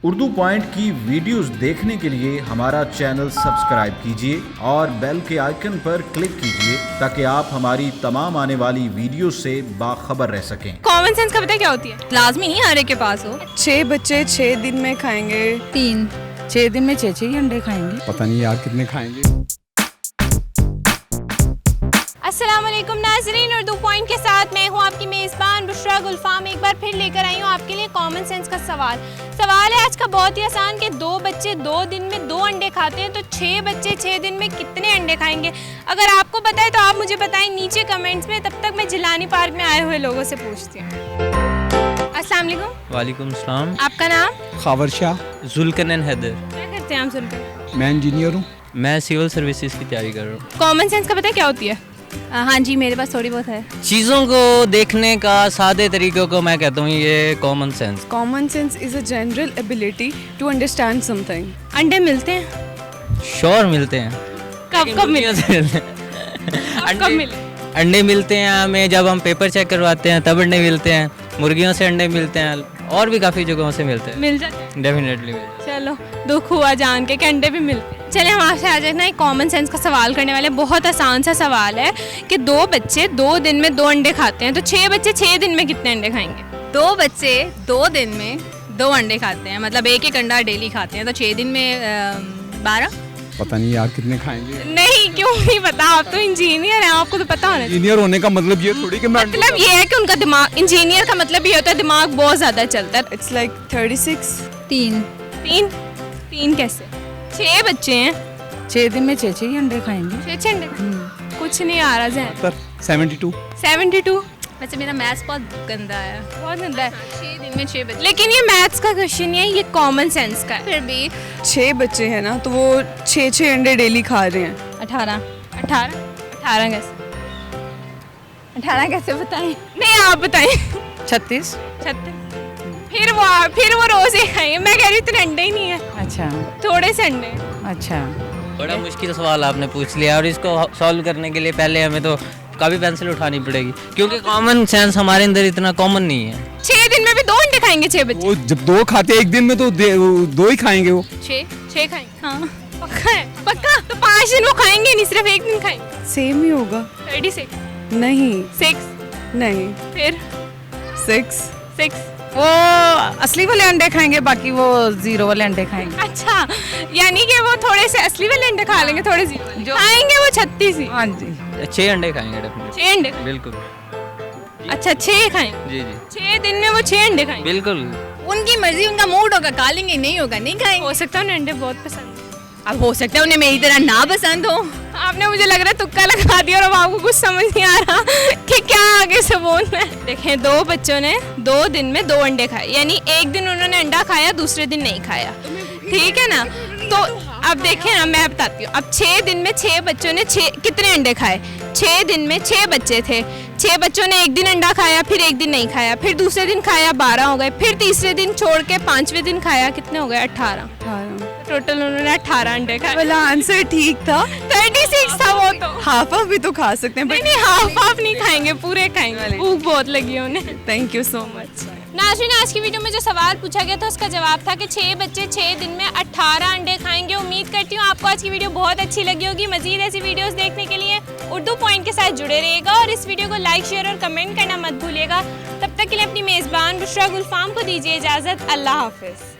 Urdu point की videos देखने के लिए हमारा चैनल सब्सक्राइब कीजिए और बेल के आइकन पर क्लिक कीजिए ताकि आप हमारी तमाम आने वाली वीडियो से बाखबर रह सकें। कॉमन सेंस का पता क्या होती है? लाजमी नहीं हर एक के पास हो। 6 बच्चे 6 दिन में खाएंगे 3 6 दिन में 6 ही अंडे खाएंगे। पता नहीं यार कितने खाएंगे। अस्सलाम वालेकुम नाज़रीन, उर्दू पॉइंट के साथ मैं हूँ आपकी मेज़बान बुशरा गुलफाम। एक बार फिर लेकर आई हूँ आपके लिए कॉमन सेंस का सवाल है आज का बहुत ही आसान कि 2 बच्चे 2 दिन में 2 अंडे खाते हैं तो 6 बच्चे 6 दिन में कितने अंडे खाएंगे? अगर आपको पता है तो आप मुझे बताएं नीचे कमेंट्स में। तब तक मैं जिलानी पार्क में आए हुए लोगों से पूछती हूँ। अस्सलाम वालेकुम। वालेकुम सलाम। आपका नाम? खावर शाह। जुल्कनन हैदर। क्या करते हैं आप? सुनकर मैं इंजीनियर हूँ। मैं सिविल सर्विसेज की तैयारी कर रहा हूँ। कॉमन सेंस का पता है क्या होती है? हाँ जी, मेरे पास थोड़ी बहुत है। चीज़ों को देखने का सादे तरीकों को मैं कहता हूँ ये common sense. Common sense is a general ability to understand something. अंडे मिलते हैं? श्योर मिलते हैं। कब मिलते हैं? अंडे मिलते हैं हमें जब हम पेपर चेक करवाते हैं तब अंडे मिलते हैं। मुर्गियों से अंडे मिलते हैं और भी काफ़ी जगहों से मिलते हैं। मिल जाते हैं? डेफिनेटली। चलो दुख हुआ जान के कि अंडे भी मिलते हैं। चलिए हम आपसे आज ना एक कॉमन सेंस का सवाल करने वाले। बहुत आसान सा सवाल है कि 2 बच्चे 2 दिन में 2 अंडे खाते हैं तो 6 बच्चे 6 दिन में कितने अंडे खाएंगे? 2 बच्चे 2 दिन में 2 अंडे खाते हैं, मतलब एक अंडा डेली खाते हैं, तो 6 दिन में 12। पता नहीं यार कितने खाएंगे। नहीं, क्यों नहीं पता? आप तो इंजीनियर हैं, आपको तो पता होना चाहिए। इंजीनियर होने का मतलब ये थोड़ी कि मैं मतलब ये है कि उनका दिमाग, इंजीनियर का मतलब ये होता है दिमाग बहुत ज़्यादा चलता है। It's like 36। 3 कैसे? 6 बच्चे हैं, 6 दिन में 6 ही अंडे खाएंगे। 6 अंडे। कुछ नहीं आ रहा जहन। 72। 72। वैसे मेरा मैथ्स बहुत गंदा है। बहुत गंदा है। 6 दिन में 6 बच्चे। लेकिन ये मैथ्स का क्वेश्चन नहीं है, ये कॉमन सेंस का है। फिर भी 6 बच्चे हैं ना, तो वो 6 अंडे डेली खा रहे हैं। 18 कैसे? 18 कैसे बताएं? नहीं आप बताएं। 36। 36। फिर वो रोज ही खाएंगे। मैं कह रही हूँ इतने अंडे ही नहीं है, अच्छा थोड़े से अंडे। अच्छा। बड़ा मुश्किल सवाल आपने पूछ लिया और इसको सॉल्व करने के लिए पहले हमें तो काफ़ी पेंसिल उठानी पड़ेगी क्योंकि कॉमन सेंस हमारे अंदर इतना कॉमन नहीं है। 6 दिन में भी 2 अंडे खाएंगे 6 बच्चे? वो जब 2 खाते हैं एक दिन में तो 2 ही खाएंगे वो। 6 खाएंगे? हाँ पक्का है? पक्का? तो 5 दिन वो खाएंगे नहीं, सिर्फ एक दिन खाएंगे। सेम ही होगा। 36 नहीं 6 नहीं फिर 6 वो असली वाले अंडे खाएंगे, बाकी वो 0 वाले अंडे खाएंगे। अच्छा, यानी कि वो थोड़े से असली वाले अंडे खा लेंगे, थोड़े से खाएंगे वो 36 ही। हाँ जी। 6 अंडे खाएंगे डेफिनेटली। 6 अंडे? बिल्कुल। अच्छा 6 खाएंगे? जी 6 दिन में वो 6 अंडे खाएंगे? बिल्कुल। उनकी मर्जी, उनका मूड होगा, खा लेंगे, नहीं होगा नहीं खाएंगे। हो सकता है उन्हें अंडे बहुत पसंद है। अब हो सकता है उन्हें मेरी तरह ना पसंद हो। आपने मुझे लग रहा है तुक्का लगा दिया और अब आपको कुछ समझ नहीं आ रहा कि क्या आगे से बोलना है। देखें, 2 बच्चों ने 2 दिन में 2 अंडे खाए, यानी एक दिन उन्होंने अंडा खाया, दूसरे दिन नहीं खाया। ठीक है ना? तो अब देखें ना, मैं बताती हूँ। अब 6 दिन में 6 बच्चों ने कितने अंडे खाए? 6 दिन में 6 बच्चे थे, 6 बच्चों ने एक दिन अंडा खाया, फिर एक दिन नहीं खाया, फिर दूसरे दिन खाया, 12 हो गए, फिर तीसरे दिन छोड़ के 5वें दिन खाया, कितने हो गए? 18। टोटल उन्होंने 18 अंडे खाए। वाला आंसर ठीक था। 36 था वो तो। हाफ भी तो खा सकते हैं। नहीं, हाफ नहीं खाएंगे, पूरे खाएंगे। भूख बहुत लगी है उन्हें। Thank you so much. नाज़रीन, आज की वीडियो में जो सवाल पूछा गया था उसका जवाब था कि 6 बच्चे 6 दिन में 18 अंडे खाएंगे। उम्मीद करती हूँ आपको आज की वीडियो बहुत अच्छी लगी होगी। मजीद ऐसी वीडियोस देखने के लिए उर्दू पॉइंट के साथ जुड़े रहिएगा और इस वीडियो को लाइक, शेयर और कमेंट करना मत भूलिएगा। तब तक के लिए अपनी मेज़बान बुशरा गुलफाम को दीजिए इजाज़त। अल्लाह हाफिज़।